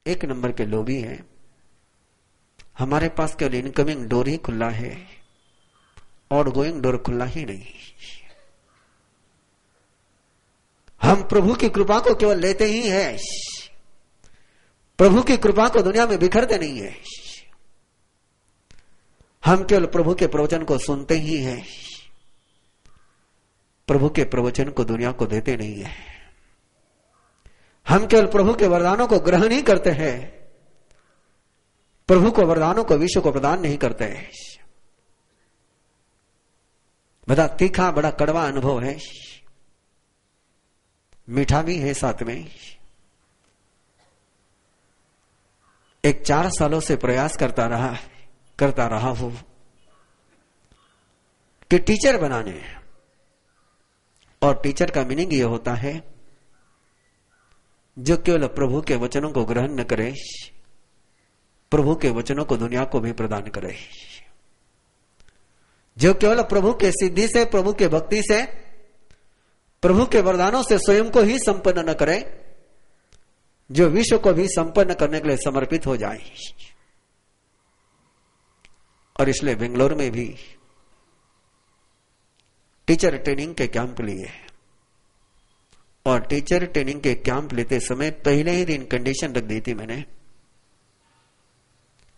एक नंबर के लोभी हैं। हमारे पास केवल इनकमिंग डोर ही खुला है, आउट गोइंग डोर खुला ही नहीं। हम प्रभु की कृपा को केवल लेते ही हैं, प्रभु की कृपा को दुनिया में बिखरते नहीं है। हम केवल प्रभु के प्रवचन को सुनते ही हैं, प्रभु के प्रवचन को दुनिया को देते नहीं है। हम केवल प्रभु के वरदानों को ग्रहण ही करते हैं, प्रभु को वरदानों को विश्व को प्रदान नहीं करते हैं। बड़ा तीखा, बड़ा कड़वा अनुभव है, मीठा भी है साथ में। एक 4 सालों से प्रयास करता रहा हूं कि टीचर बनाने, और टीचर का मीनिंग यह होता है जो केवल प्रभु के वचनों को ग्रहण न करे, प्रभु के वचनों को दुनिया को भी प्रदान करे। जो केवल प्रभु के सिद्धि से, प्रभु के भक्ति से, प्रभु के वरदानों से स्वयं को ही संपन्न न करे, जो विश्व को भी संपन्न करने के लिए समर्पित हो जाए। और इसलिए बेंगलोर में भी टीचर ट्रेनिंग के कैंप लिए, और टीचर ट्रेनिंग के कैंप लेते समय पहले ही दिन कंडीशन रख दी थी मैंने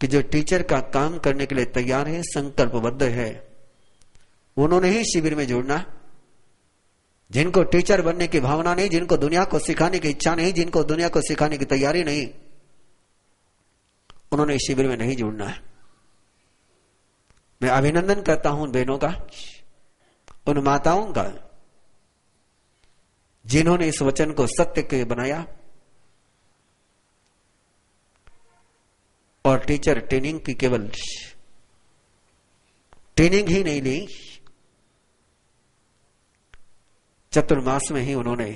कि जो टीचर का काम करने के लिए तैयार है, संकल्पबद्ध है, उन्होंने ही शिविर में जुड़ना। जिनको टीचर बनने की भावना नहीं, जिनको दुनिया को सिखाने की इच्छा नहीं, जिनको दुनिया को सिखाने की तैयारी नहीं, उन्होंने इस शिविर में नहीं जुड़ना है। मैं अभिनंदन करता हूं उन बहनों का, उन माताओं का, जिन्होंने इस वचन को सत्य के बनाया और टीचर ट्रेनिंग की केवल ट्रेनिंग ही नहीं ली, चतुर्मास में ही उन्होंने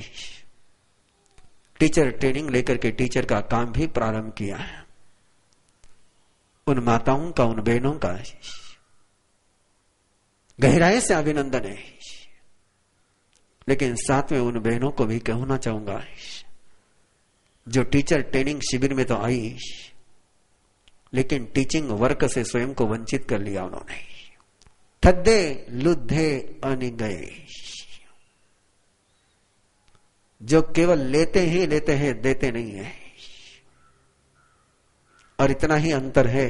टीचर ट्रेनिंग लेकर के टीचर का काम भी प्रारंभ किया। उन माताओं का, उन बहनों का गहराई से अभिनंदन है। लेकिन साथ में उन बहनों को भी कहना चाहूंगा जो टीचर ट्रेनिंग शिविर में तो आई, लेकिन टीचिंग वर्क से स्वयं को वंचित कर लिया उन्होंने। थद्दे लुद्धे अनि गए, जो केवल लेते ही लेते हैं, देते नहीं है। और इतना ही अंतर है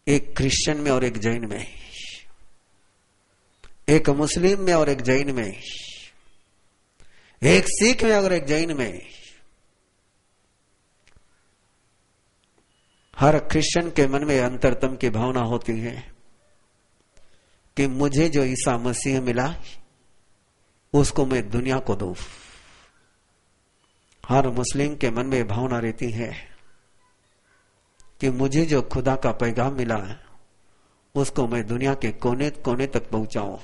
एक क्रिश्चियन में और एक जैन में, एक मुस्लिम में और एक जैन में, एक सिख में और एक जैन में। हर क्रिश्चियन के मन में अंतरतम की भावना होती है कि मुझे जो ईसा मसीह मिला उसको मैं दुनिया को दूं। हर मुस्लिम के मन में भावना रहती है कि मुझे जो खुदा का पैगाम मिला उसको मैं दुनिया के कोने कोने तक पहुंचाऊं।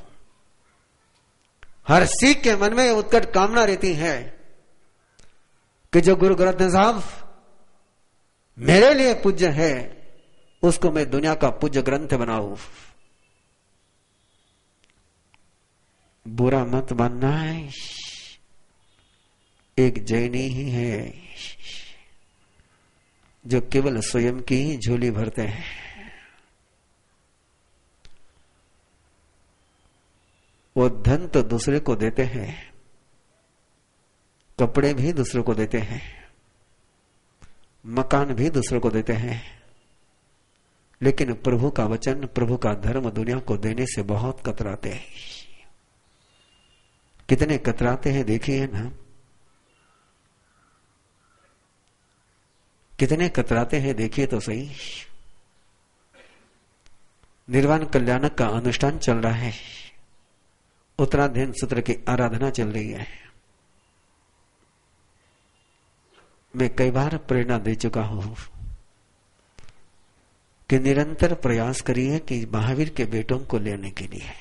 हर सिख के मन में उत्कट कामना रहती है कि जो गुरु ग्रंथ साहब मेरे लिए पूज्य है उसको मैं दुनिया का पूज्य ग्रंथ बनाऊं। बुरा मत मानना है, एक जैनी ही है जो केवल स्वयं की ही झोली भरते हैं। वो धन तो दूसरे को देते हैं, कपड़े भी दूसरे को देते हैं, मकान भी दूसरे को देते हैं, लेकिन प्रभु का वचन, प्रभु का धर्म दुनिया को देने से बहुत कतराते हैं। कितने कतराते हैं देखिए ना, कितने कतराते हैं देखिए तो सही। निर्वाण कल्याणक का अनुष्ठान चल रहा है, उत्तराध्ययन सूत्र की आराधना चल रही है। मैं कई बार प्रेरणा दे चुका हूं कि निरंतर प्रयास करिए कि महावीर के बेटों को लेने के लिए।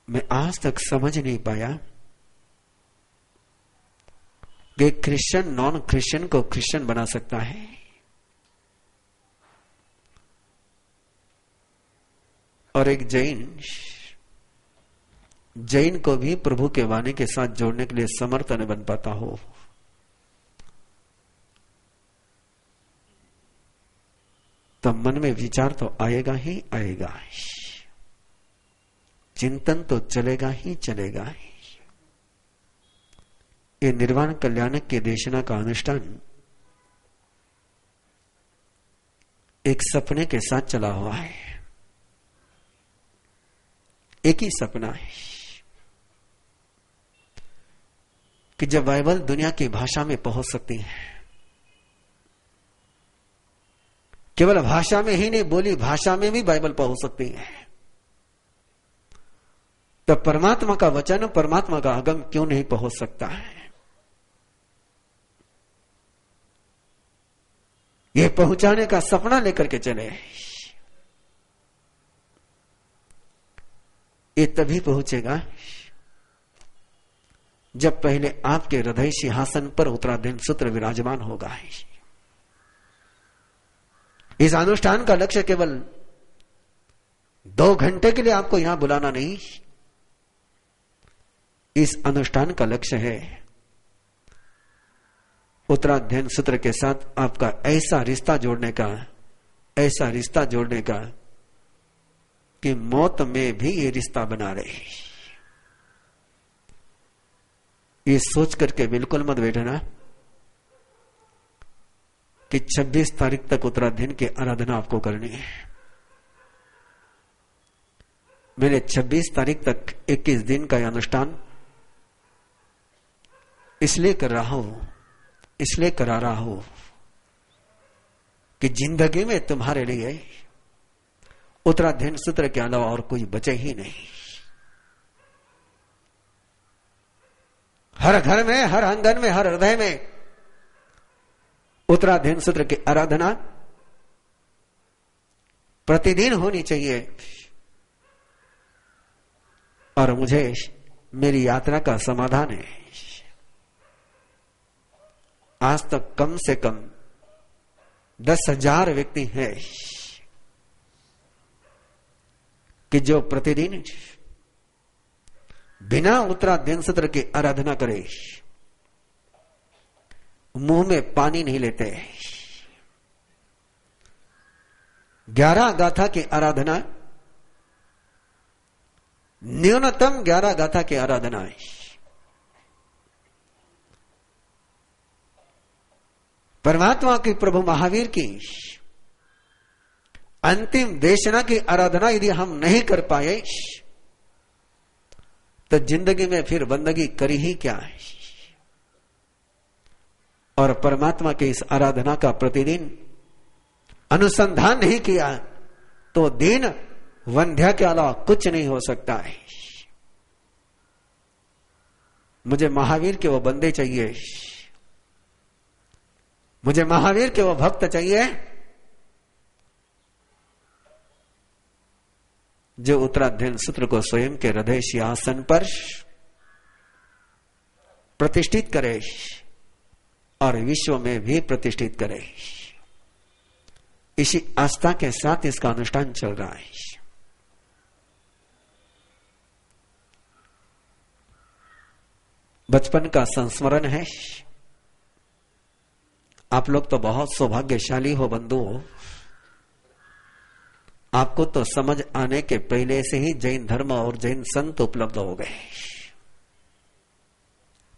मैं आज तक समझ नहीं पाया कि क्रिश्चियन नॉन क्रिश्चियन को क्रिश्चियन बना सकता है। और एक जैन जैन को भी प्रभु के वाणी के साथ जोड़ने के लिए समर्थ न बन पाता हो, तो मन में विचार तो आएगा ही आएगा, चिंतन तो चलेगा ही चलेगा। ये निर्वाण कल्याणक के देशना का अनुष्ठान एक सपने के साथ चला हुआ है। एक ही सपना है कि जब बाइबल दुनिया की भाषा में पहुंच सकती है, केवल भाषा में ही नहीं, बोली भाषा में भी बाइबल पहुंच सकती है, तो परमात्मा का वचन, परमात्मा का आगम क्यों नहीं पहुंच सकता है? ये पहुंचाने का सपना लेकर के चले, ये तभी पहुंचेगा जब पहले आपके हृदय सिंहासन पर उत्तराधीन सूत्र विराजमान होगा। इस अनुष्ठान का लक्ष्य केवल 2 घंटे के लिए आपको यहां बुलाना नहीं, इस अनुष्ठान का लक्ष्य है उत्तराध्ययन सूत्र के साथ आपका ऐसा रिश्ता जोड़ने का, ऐसा रिश्ता जोड़ने का कि मौत में भी ये रिश्ता बना रहे। ये सोच करके बिल्कुल मत बैठना कि 26 तारीख तक उत्तराध्ययन की आराधना आपको करनी है। मैंने 26 तारीख तक 21 दिन का यह अनुष्ठान इसलिए कर रहा हूं, इसलिए करा रहा हूं कि जिंदगी में तुम्हारे लिए उत्तराध्ययन सूत्र के अलावा और कोई बचे ही नहीं। हर घर में, हर आंगन में, हर हृदय में उत्तराध्ययन सूत्र की आराधना प्रतिदिन होनी चाहिए। और मुझे मेरी यात्रा का समाधान है, आज तक कम से कम 10,000 व्यक्ति हैं कि जो प्रतिदिन बिना उत्तराध्ययन सूत्र की आराधना करे, मुंह में पानी नहीं लेते। 11 गाथा की आराधना, न्यूनतम 11 गाथा की आराधना है। परमात्मा की, प्रभु महावीर की अंतिम देशना की आराधना यदि हम नहीं कर पाए तो जिंदगी में फिर बंदगी करी ही क्या है। और परमात्मा की इस आराधना का प्रतिदिन अनुसंधान नहीं किया तो दीन वंध्या के अलावा कुछ नहीं हो सकता है। मुझे महावीर के वो बंदे चाहिए, मुझे महावीर के वो भक्त चाहिए जो उत्तराध्ययन सूत्र को स्वयं के हृदय सिंहासन पर प्रतिष्ठित करे और विश्व में भी प्रतिष्ठित करे। इसी आस्था के साथ इसका अनुष्ठान चल रहा है। बचपन का संस्मरण है। आप लोग तो बहुत सौभाग्यशाली हो बंधु, आपको तो समझ आने के पहले से ही जैन धर्म और जैन संत उपलब्ध हो गए।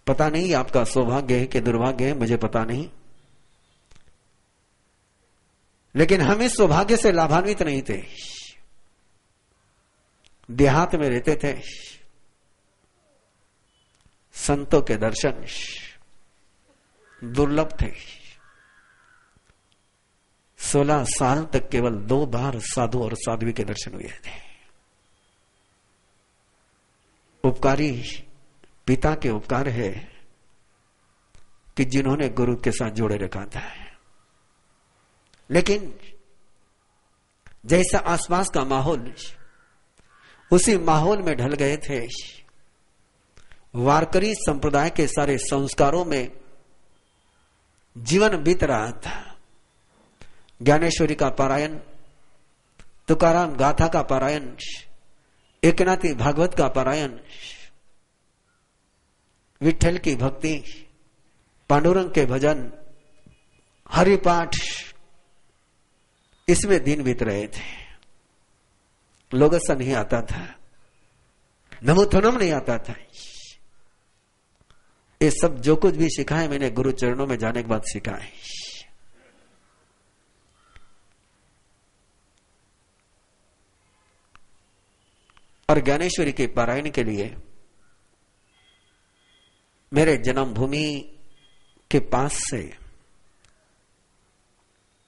पता नहीं आपका सौभाग्य है कि दुर्भाग्य है, मुझे पता नहीं, लेकिन हम इस सौभाग्य से लाभान्वित नहीं थे। देहात में रहते थे, संतों के दर्शन दुर्लभ थे। 16 साल तक केवल 2 बार साधु और साध्वी के दर्शन हुए थे। उपकारी पिता के उपकार है कि जिन्होंने गुरु के साथ जोड़े रखा था। लेकिन जैसा आसपास का माहौल, उसी माहौल में ढल गए थे। वारकरी संप्रदाय के सारे संस्कारों में जीवन बीत रहा था। ज्ञानेश्वरी का पारायण, तुकाराम गाथा का पारायण, एकनाथी भागवत का पारायण, विठल की भक्ति, पांडुरंग के भजन, हरिपाठ, इसमें दिन बीत रहे थे। लोगसा नहीं आता था, नमोथनम नहीं आता था। ये सब जो कुछ भी सीखा है मैंने गुरु चरणों में जाने के बाद सीखा है। और ज्ञानेश्वरी के पारायण के लिए मेरे जन्मभूमि के पास से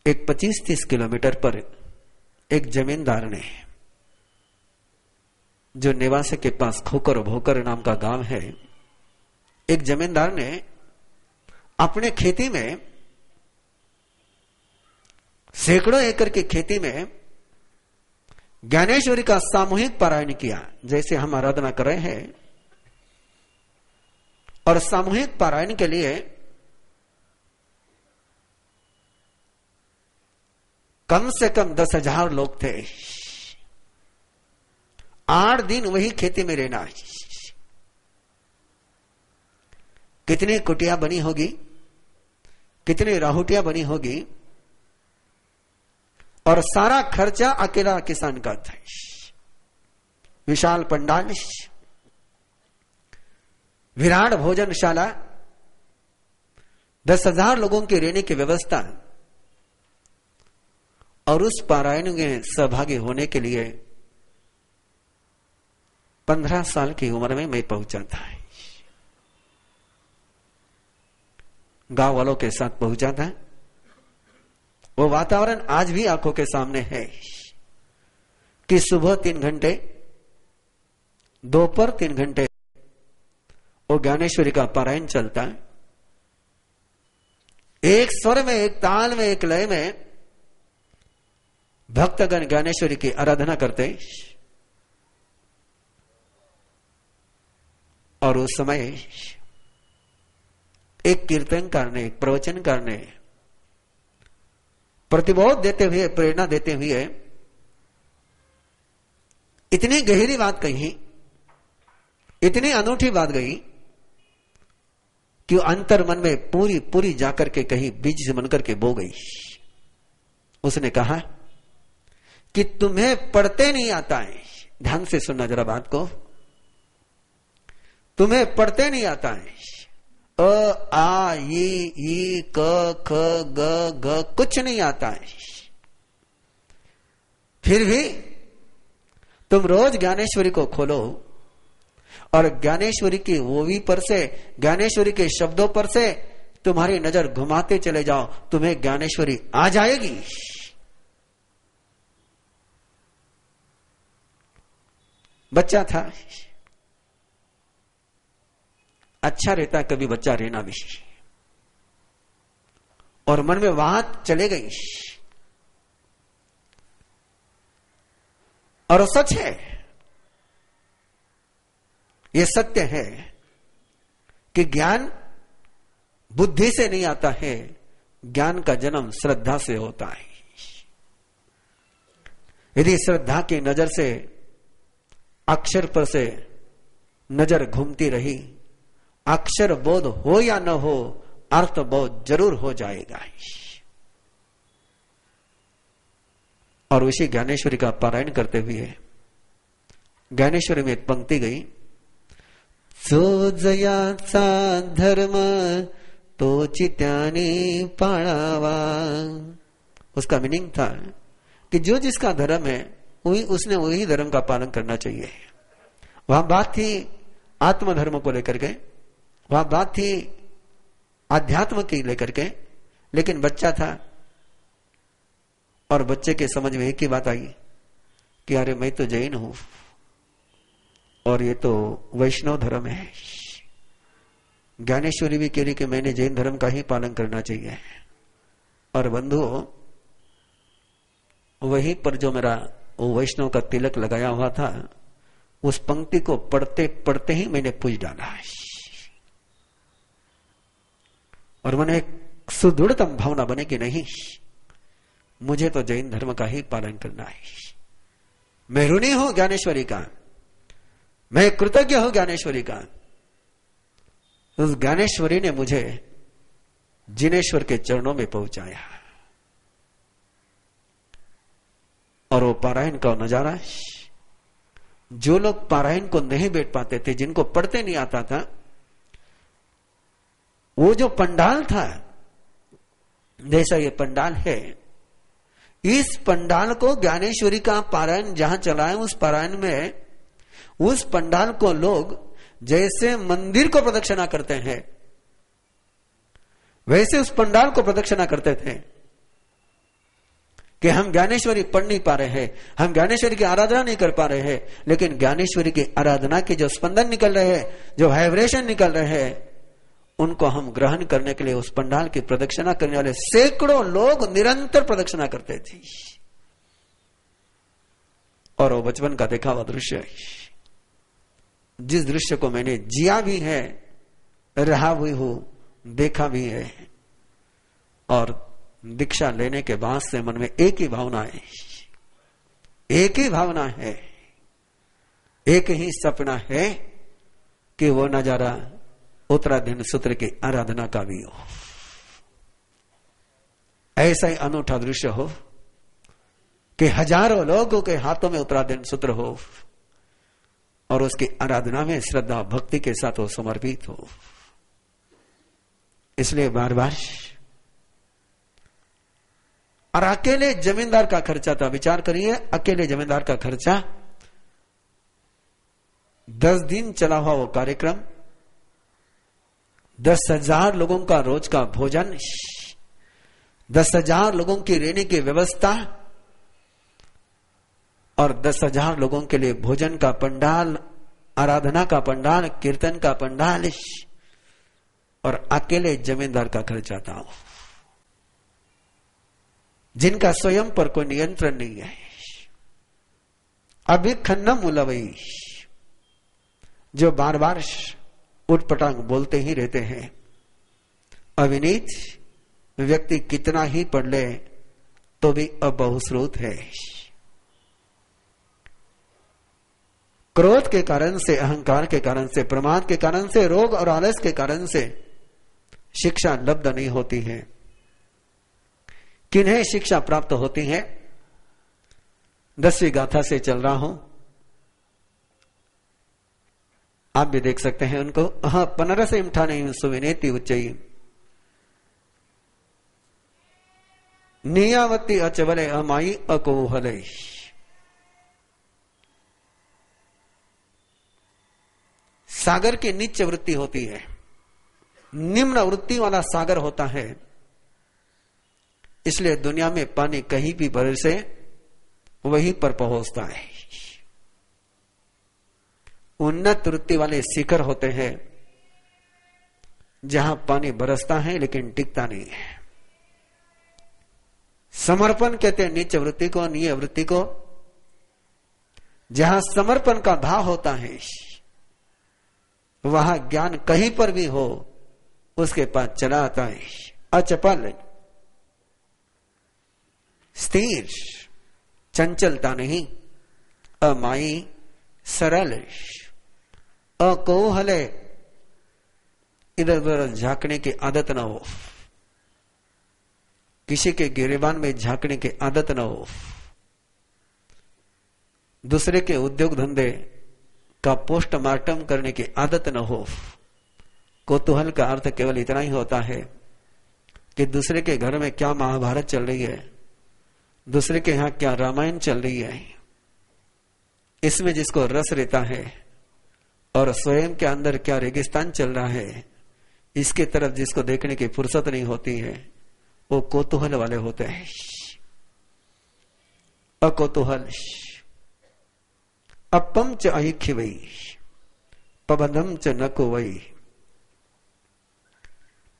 एक 25-30 किलोमीटर पर एक जमींदार ने, जो नेवासे के पास खोकर भोकर नाम का गांव है, एक जमींदार ने अपने खेती में, सैकड़ों एकड़ की खेती में ज्ञानेश्वरी का सामूहिक पारायण किया, जैसे हम आराधना कर रहे हैं। और सामूहिक पारायण के लिए कम से कम 10,000 लोग थे। 8 दिन वही खेती में रहना। कितनी कुटिया बनी होगी, कितनी राहुटिया बनी होगी, और सारा खर्चा अकेला किसान का था। विशाल पंडाल, विराट भोजनशाला, 10,000 लोगों की रहने की व्यवस्था। और उस पारायण में सहभागी होने के लिए 15 साल की उम्र में मैं पहुंचा था। गांव वालों के साथ पहुंचा था। वो वातावरण आज भी आंखों के सामने है कि सुबह 3 घंटे, दोपहर 3 घंटे वो ज्ञानेश्वरी का पारायण चलता है। एक स्वर में, एक ताल में, एक लय में भक्तगण ज्ञानेश्वरी की आराधना करते। और उस समय एक कीर्तनकार ने, एक प्रवचनकार ने प्रतिबोध देते हुए, प्रेरणा देते हुए इतनी गहरी बात कही, इतनी अनूठी बात कही कि अंतर मन में पूरी पूरी जाकर के कहीं बीज से बनकर के बो गई। उसने कहा कि तुम्हें पढ़ते नहीं आता है। ध्यान से सुनना जरा बात को। तुम्हें पढ़ते नहीं आता है। अ, आ, ई, क, ख, ग, घ कुछ नहीं आता है। फिर भी तुम रोज ज्ञानेश्वरी को खोलो और ज्ञानेश्वरी की ओवी पर से, ज्ञानेश्वरी के शब्दों पर से तुम्हारी नजर घुमाते चले जाओ, तुम्हें ज्ञानेश्वरी आ जाएगी। बच्चा था, अच्छा रहता कभी बच्चा रहना भी, और मन में बात चले गई। और सच है, यह सत्य है कि ज्ञान बुद्धि से नहीं आता है, ज्ञान का जन्म श्रद्धा से होता है। यदि श्रद्धा की नजर से अक्षर पर से नजर घूमती रही, अक्षर बोध हो या न हो, अर्थ बोध जरूर हो जाएगा। और उसी ज्ञानेश्वरी का पारायण करते हुए ज्ञानेश्वरी में एक पंक्ति गई, जो जयाचा धर्म तो चित्याने पाळावा। उसका मीनिंग था कि जो जिसका धर्म है उसने वही धर्म का पालन करना चाहिए। वहां बात थी आत्मधर्म को लेकर के, वहां बात थी अध्यात्म की लेकर के, लेकिन बच्चा था और बच्चे के समझ में एक ही बात आई कि अरे मैं तो जैन हूं और ये तो वैष्णव धर्म है। ज्ञानेश्वरी भी कह रही कि मैंने जैन धर्म का ही पालन करना चाहिए। और बंधुओं, वहीं पर जो मेरा वो वैष्णव का तिलक लगाया हुआ था, उस पंक्ति को पढ़ते पढ़ते ही मैंने पूछ डाला है। और मैंने एक सुदृढ़तम भावना बने कि नहीं, मुझे तो जैन धर्म का ही पालन करना है। मैं ऋणी हूं ज्ञानेश्वरी का, मैं कृतज्ञ हूं ज्ञानेश्वरी का। उस ज्ञानेश्वरी ने मुझे जिनेश्वर के चरणों में पहुंचाया। और वो पारायण का नजारा, जो लोग पारायण को नहीं बैठ पाते थे, जिनको पढ़ते नहीं आता था, वो जो पंडाल था, जैसा ये पंडाल है, इस पंडाल को ज्ञानेश्वरी का पारायण जहां चला है, उस पारायण में उस पंडाल को लोग जैसे मंदिर को प्रदक्षिणा करते हैं, वैसे उस पंडाल को प्रदक्षिणा करते थे कि हम ज्ञानेश्वरी पढ़ नहीं पा रहे हैं, हम ज्ञानेश्वरी की आराधना नहीं कर पा रहे हैं, लेकिन ज्ञानेश्वरी की आराधना के जो स्पंदन निकल रहे हैं, जो वाइब्रेशन निकल रहे हैं, उनको हम ग्रहण करने के लिए उस पंडाल की प्रदक्षिणा करने वाले सैकड़ों लोग निरंतर प्रदक्षिणा करते थे। और वो बचपन का देखा हुआ दृश्य है, जिस दृश्य को मैंने जिया भी है, रहा भी हूं, देखा भी है। और दीक्षा लेने के बाद से मन में एक ही भावना है, एक ही भावना है, एक ही सपना है कि वो नजारा उत्तराधीन सूत्र की आराधना का भी हो। ऐसा ही अनूठा दृश्य हो कि हजारों लोगों के हाथों में उत्तराधीन सूत्र हो और उसकी आराधना में श्रद्धा भक्ति के साथ वो समर्पित हो। इसलिए बार बार, और अकेले जमींदार का खर्चा था, विचार करिए, अकेले जमींदार का खर्चा, 10 दिन चला हुआ वो कार्यक्रम, 10,000 लोगों का रोज का भोजन, 10,000 लोगों की रहने की व्यवस्था, और 10,000 लोगों के लिए भोजन का पंडाल, आराधना का पंडाल, कीर्तन का पंडाल, और अकेले जमींदार का खर्चा था, जिनका स्वयं पर कोई नियंत्रण नहीं है। अभी खन्नम उलवई, जो बार बार उटपटांग बोलते ही रहते हैं, अविनीत व्यक्ति कितना ही पढ़ ले तो भी अबहुश्रुत है। क्रोध के कारण से, अहंकार के कारण से, प्रमाद के कारण से, रोग और आलस के कारण से शिक्षा लब्ध नहीं होती है। किन्हें शिक्षा प्राप्त होती है? 10वीं गाथा से चल रहा हूं, आप भी देख सकते हैं उनको। पनरस इमठाने सुविनेति उच्चई नियावती अचवले अमाई अकोहले। सागर की नीच वृत्ति होती है, निम्न वृत्ति वाला सागर होता है। इसलिए दुनिया में पानी कहीं भी बरसे वहीं पर पहुंचता है। उन्नत वृत्ति वाले शिखर होते हैं जहां पानी बरसता है लेकिन टिकता नहीं है। समर्पण कहते हैं नीच वृत्ति को, नीय वृत्ति को। जहां समर्पण का भाव होता है वहां ज्ञान कहीं पर भी हो उसके पास चला आता है। अचपल, स्थिर, चंचलता नहीं, अमाई, सरल, अकोहले, इधर उधर झांकने की आदत न हो, किसी के गिरेबान में झांकने की आदत न हो, दूसरे के उद्योग धंधे का पोस्टमार्टम करने की आदत न हो। कौतूहल का अर्थ केवल इतना ही होता है कि दूसरे के घर में क्या महाभारत चल रही है, दूसरे के यहां क्या रामायण चल रही है, इसमें जिसको रस रहता है, और स्वयं के अंदर क्या रेगिस्तान चल रहा है, इसके तरफ जिसको देखने की फुर्सत नहीं होती है, वो कौतूहल वाले होते हैं। अकौतूहल, अपम च अहिखिवई, पबंधम च न कोवई।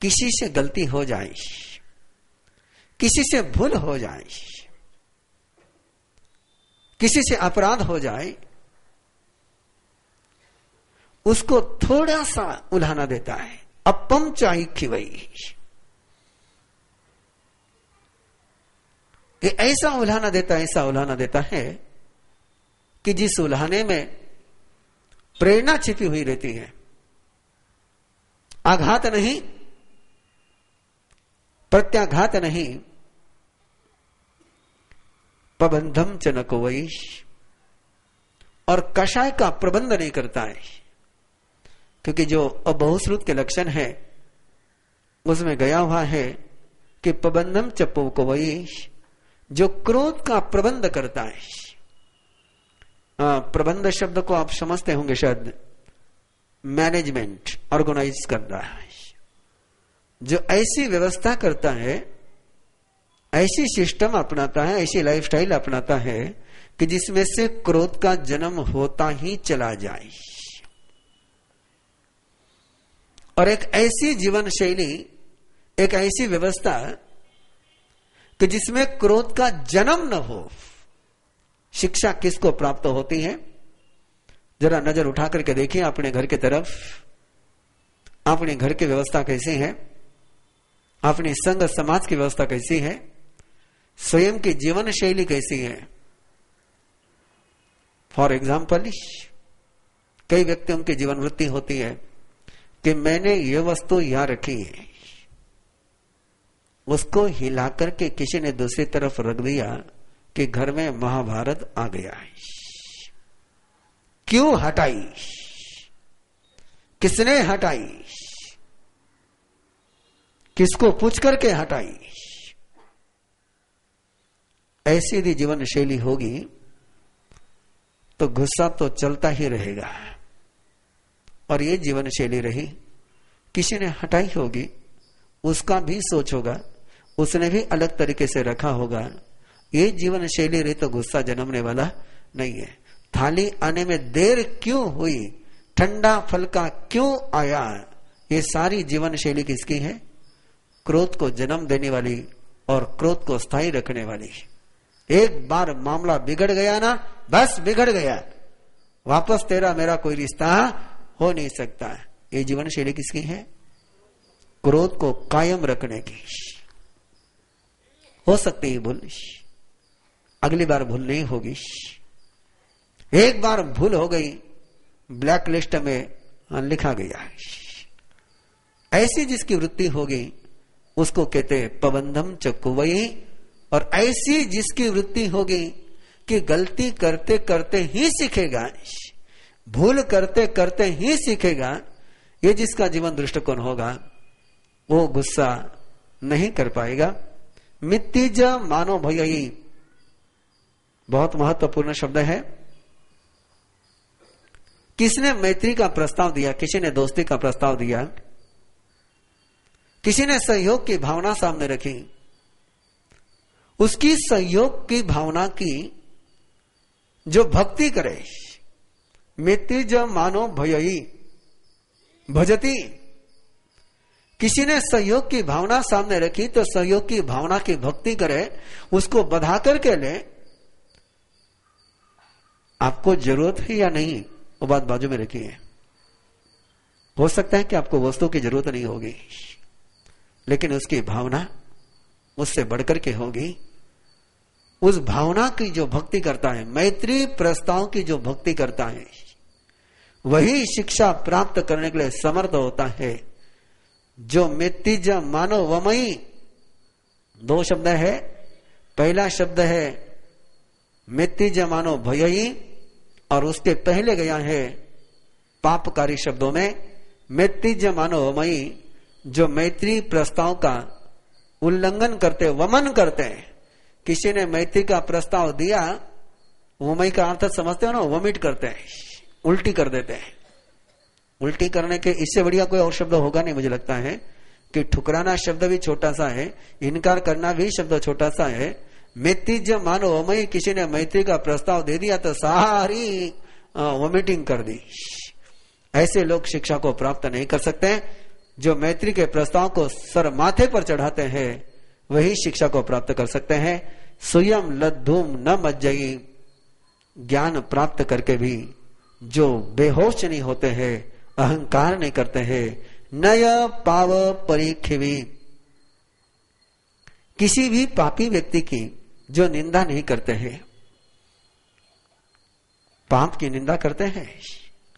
किसी से गलती हो जाए, किसी से भूल हो जाए, किसी से अपराध हो जाए, उसको थोड़ा सा उल्हाना देता है। अपम च अहिखिवई, ऐसा उल्हाना देता है, ऐसा उल्हाना देता है कि जिस उल्हाने में प्रेरणा छिपी हुई रहती है। आघात नहीं, प्रत्याघात नहीं, प्रबंधम च न कोई, और कषाय का प्रबंध नहीं करता है। क्योंकि जो अबहुश्रुत के लक्षण है उसमें गया हुआ है कि प्रबंधम च कोई, जो क्रोध का प्रबंध करता है। प्रबंध शब्द को आप समझते होंगे शायद, मैनेजमेंट, ऑर्गेनाइज करना है। जो ऐसी व्यवस्था करता है, ऐसी सिस्टम अपनाता है, ऐसी लाइफस्टाइल अपनाता है कि जिसमें से क्रोध का जन्म होता ही चला जाए, और एक ऐसी जीवन शैली, एक ऐसी व्यवस्था कि जिसमें क्रोध का जन्म न हो। शिक्षा किसको प्राप्त होती है? जरा नजर उठा करके देखिए अपने घर की तरफ। अपने घर की व्यवस्था कैसी है? अपनी संघ समाज की व्यवस्था कैसी है? स्वयं की जीवन शैली कैसी है? फॉर एग्जाम्पल, कई व्यक्तियों की जीवन वृत्ति होती है कि मैंने ये वस्तु यहां रखी है, उसको हिला करके किसी ने दूसरी तरफ रख दिया कि घर में महाभारत आ गया है। क्यों हटाई? किसने हटाई? किसको पूछ करके हटाई? ऐसी यदि जीवन शैली होगी तो गुस्सा तो चलता ही रहेगा। और ये जीवन शैली रही, किसी ने हटाई होगी, उसका भी सोच होगा, उसने भी अलग तरीके से रखा होगा। ये जीवन शैली रही तो गुस्सा जन्मने वाला नहीं है। थाली आने में देर क्यों हुई, ठंडा फल का क्यों आया, ये सारी जीवन शैली किसकी है? क्रोध को जन्म देने वाली और क्रोध को स्थायी रखने वाली। एक बार मामला बिगड़ गया ना, बस बिगड़ गया, वापस तेरा मेरा कोई रिश्ता हो नहीं सकता। ये जीवन शैली किसकी है? क्रोध को कायम रखने की। हो सकती है भूल, अगली बार भूल नहीं होगी। एक बार भूल हो गई, ब्लैक लिस्ट में लिखा गया है। ऐसी जिसकी वृत्ति होगी उसको कहते हैं प्रबंधम च कुवई। और ऐसी जिसकी वृत्ति होगी कि गलती करते करते ही सीखेगा, भूल करते करते ही सीखेगा, ये जिसका जीवन दृष्टिकोण होगा वो गुस्सा नहीं कर पाएगा। मित्तिज मानो भयई, बहुत महत्वपूर्ण शब्द है। किसने मैत्री का प्रस्ताव दिया, किसी ने दोस्ती का प्रस्ताव दिया, किसी ने सहयोग की भावना सामने रखी, उसकी सहयोग की भावना की जो भक्ति करे, मित्तिज मानो भयई भजती। किसी ने सहयोग की भावना सामने रखी तो सहयोग की भावना की भक्ति करे, उसको बधा करके ले। आपको जरूरत है या नहीं वो बात बाजू में रखिए। हो सकता है कि आपको वस्तु की जरूरत नहीं होगी, लेकिन उसकी भावना उससे बढ़कर के होगी। उस भावना की जो भक्ति करता है, मैत्री प्रस्ताव की जो भक्ति करता है, वही शिक्षा प्राप्त करने के लिए समर्थ होता है। जो मित्तिज मानो वमई, दो शब्द है। पहला शब्द है मित्तिज मानो भयई, और उसके पहले गया है पापकारी शब्दों में मित्तिज मानो वमई, जो मैत्री प्रस्ताव का उल्लंघन करते, वमन करते हैं। किसी ने मैत्री का प्रस्ताव दिया, वमई का अर्थ समझते हो ना, वमिट करते हैं, उल्टी कर देते हैं। उल्टी करने के इससे बढ़िया कोई और शब्द होगा नहीं। मुझे लगता है कि ठुकराना शब्द भी छोटा सा है, इनकार करना भी शब्द छोटा सा है। मित्तिज मानो वमई, किसी ने मैत्री का प्रस्ताव दे दिया तो सारी वोमिटिंग कर दी। ऐसे लोग शिक्षा को प्राप्त नहीं कर सकते। जो मैत्री के प्रस्ताव को सर माथे पर चढ़ाते हैं वही शिक्षा को प्राप्त कर सकते हैं। स्वयं लद्धुम न मज्जई, ज्ञान प्राप्त करके भी जो बेहोश नहीं होते हैं, अहंकार नहीं करते हैं। नय पाव परीखिवी, किसी भी पापी व्यक्ति की जो निंदा नहीं करते हैं, पाप की निंदा करते हैं,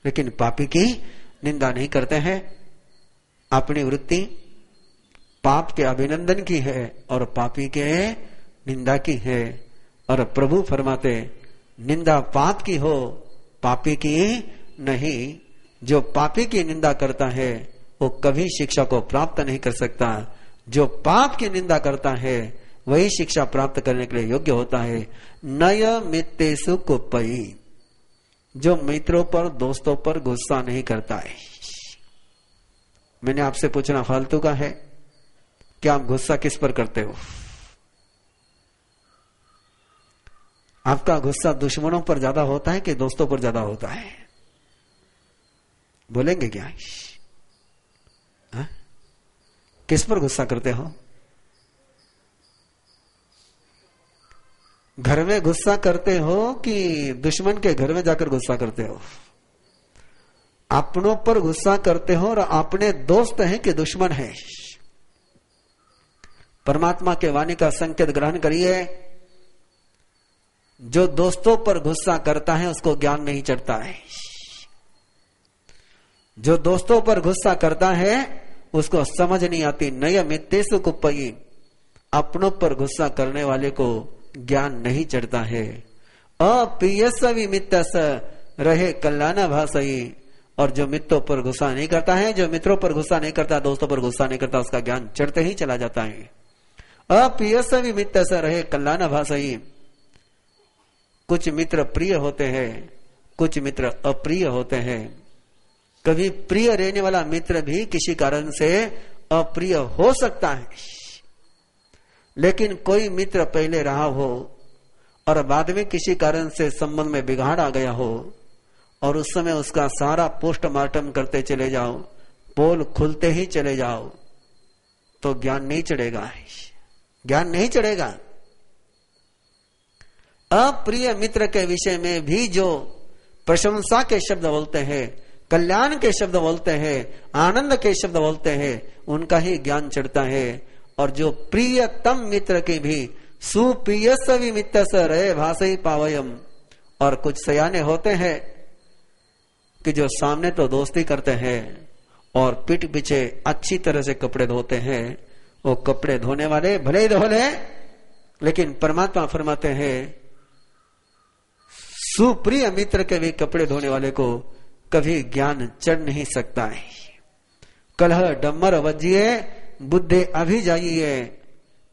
लेकिन पापी की निंदा नहीं करते हैं। अपनी वृत्ति पाप के अभिनंदन की है और पापी के निंदा की है। और प्रभु फरमाते निंदा पाप की हो, पापी की नहीं। जो पापी की निंदा करता है वो कभी शिक्षा को प्राप्त नहीं कर सकता। जो पाप की निंदा करता है वही शिक्षा प्राप्त करने के लिए योग्य होता है। नय मित्तेषु कुप्पयि, जो मित्रों पर दोस्तों पर गुस्सा नहीं करता है। मैंने आपसे पूछना फालतू का है, क्या आप गुस्सा किस पर करते हो? आपका गुस्सा दुश्मनों पर ज्यादा होता है कि दोस्तों पर ज्यादा होता है? बोलेंगे क्या? किस पर गुस्सा करते हो? घर में गुस्सा करते हो कि दुश्मन के घर में जाकर गुस्सा करते हो? अपनों पर गुस्सा करते हो और अपने दोस्त हैं कि दुश्मन है? परमात्मा के वाणी का संकेत ग्रहण करिए। जो दोस्तों पर गुस्सा करता है उसको ज्ञान नहीं चढ़ता है। जो दोस्तों पर गुस्सा करता है उसको समझ नहीं आती। नय मित्तेषु कुप्पयि, अपनों पर गुस्सा करने वाले को ज्ञान नहीं चढ़ता है। अप्रियस्य विमित्तस्य रहे कल्याण भाषई, और जो मित्रों पर गुस्सा नहीं करता है, जो मित्रों पर गुस्सा नहीं करता, दोस्तों पर गुस्सा नहीं करता, उसका ज्ञान चढ़ते ही चला जाता है। अप्रियस्य विमित्तस्य रहे कल्याण भाषई, कुछ मित्र प्रिय होते हैं, कुछ मित्र अप्रिय होते हैं। कभी प्रिय रहने वाला मित्र भी किसी कारण से अप्रिय हो सकता है। लेकिन कोई मित्र पहले रहा हो और बाद में किसी कारण से संबंध में बिगाड़ आ गया हो और उस समय उसका सारा पोस्टमार्टम करते चले जाओ, पोल खुलते ही चले जाओ, तो ज्ञान नहीं चढ़ेगा, ज्ञान नहीं चढ़ेगा। अप्रिय मित्र के विषय में भी जो प्रशंसा के शब्द बोलते हैं, कल्याण के शब्द बोलते हैं, आनंद के शब्द बोलते हैं, उनका ही ज्ञान चढ़ता है। और जो प्रियतम मित्र के भी सुप्रियस्य विमित्तस्य रहे भाषई पावयम, और कुछ सयाने होते हैं कि जो सामने तो दोस्ती करते हैं और पीठ पीछे अच्छी तरह से कपड़े धोते हैं। वो कपड़े धोने वाले भले ही धो ले, लेकिन परमात्मा फरमाते हैं सुप्रिय मित्र के भी कपड़े धोने वाले को कभी ज्ञान चढ़ नहीं सकता है। कलह डम्बर वजिए बुद्धे अभी जाइए,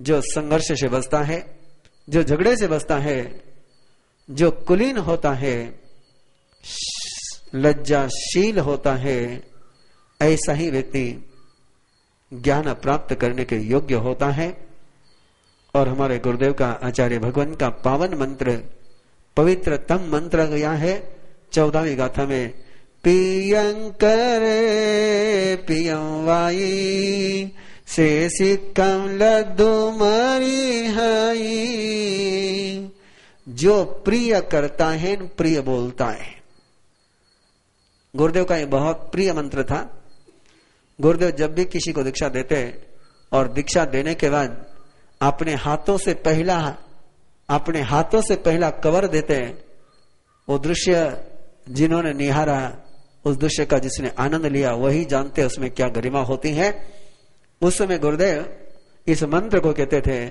जो संघर्ष से बचता है, जो झगड़े से बचता है, जो कुलीन होता है, लज्जाशील होता है, ऐसा ही व्यक्ति ज्ञान प्राप्त करने के योग्य होता है। और हमारे गुरुदेव का आचार्य भगवान का पावन मंत्र, पवित्रतम मंत्र गया है 14वीं गाथा में, पियं करे पियं वाई से सिक्कम लद्दु मरी हई। जो प्रिय करता है प्रिय बोलता है। गुरुदेव का ये बहुत प्रिय मंत्र था। गुरुदेव जब भी किसी को दीक्षा देते और दीक्षा देने के बाद अपने हाथों से पहला कवर देते, वो दृश्य जिन्होंने निहारा, उस दृश्य का जिसने आनंद लिया, वही जानते उसमें क्या गरिमा होती है। उस समय गुरुदेव इस मंत्र को कहते थे,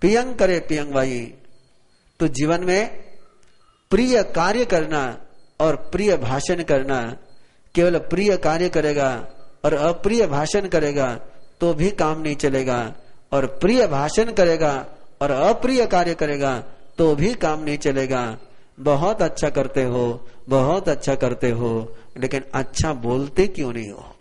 पियं करे पियं वाई। तो जीवन में प्रिय कार्य करना और प्रिय भाषण करना, केवल प्रिय कार्य करेगा और अप्रिय भाषण करेगा तो भी काम नहीं चलेगा, और प्रिय भाषण करेगा और अप्रिय कार्य करेगा तो भी काम नहीं चलेगा। बहुत अच्छा करते हो, बहुत अच्छा करते हो, लेकिन अच्छा बोलते क्यों नहीं हो?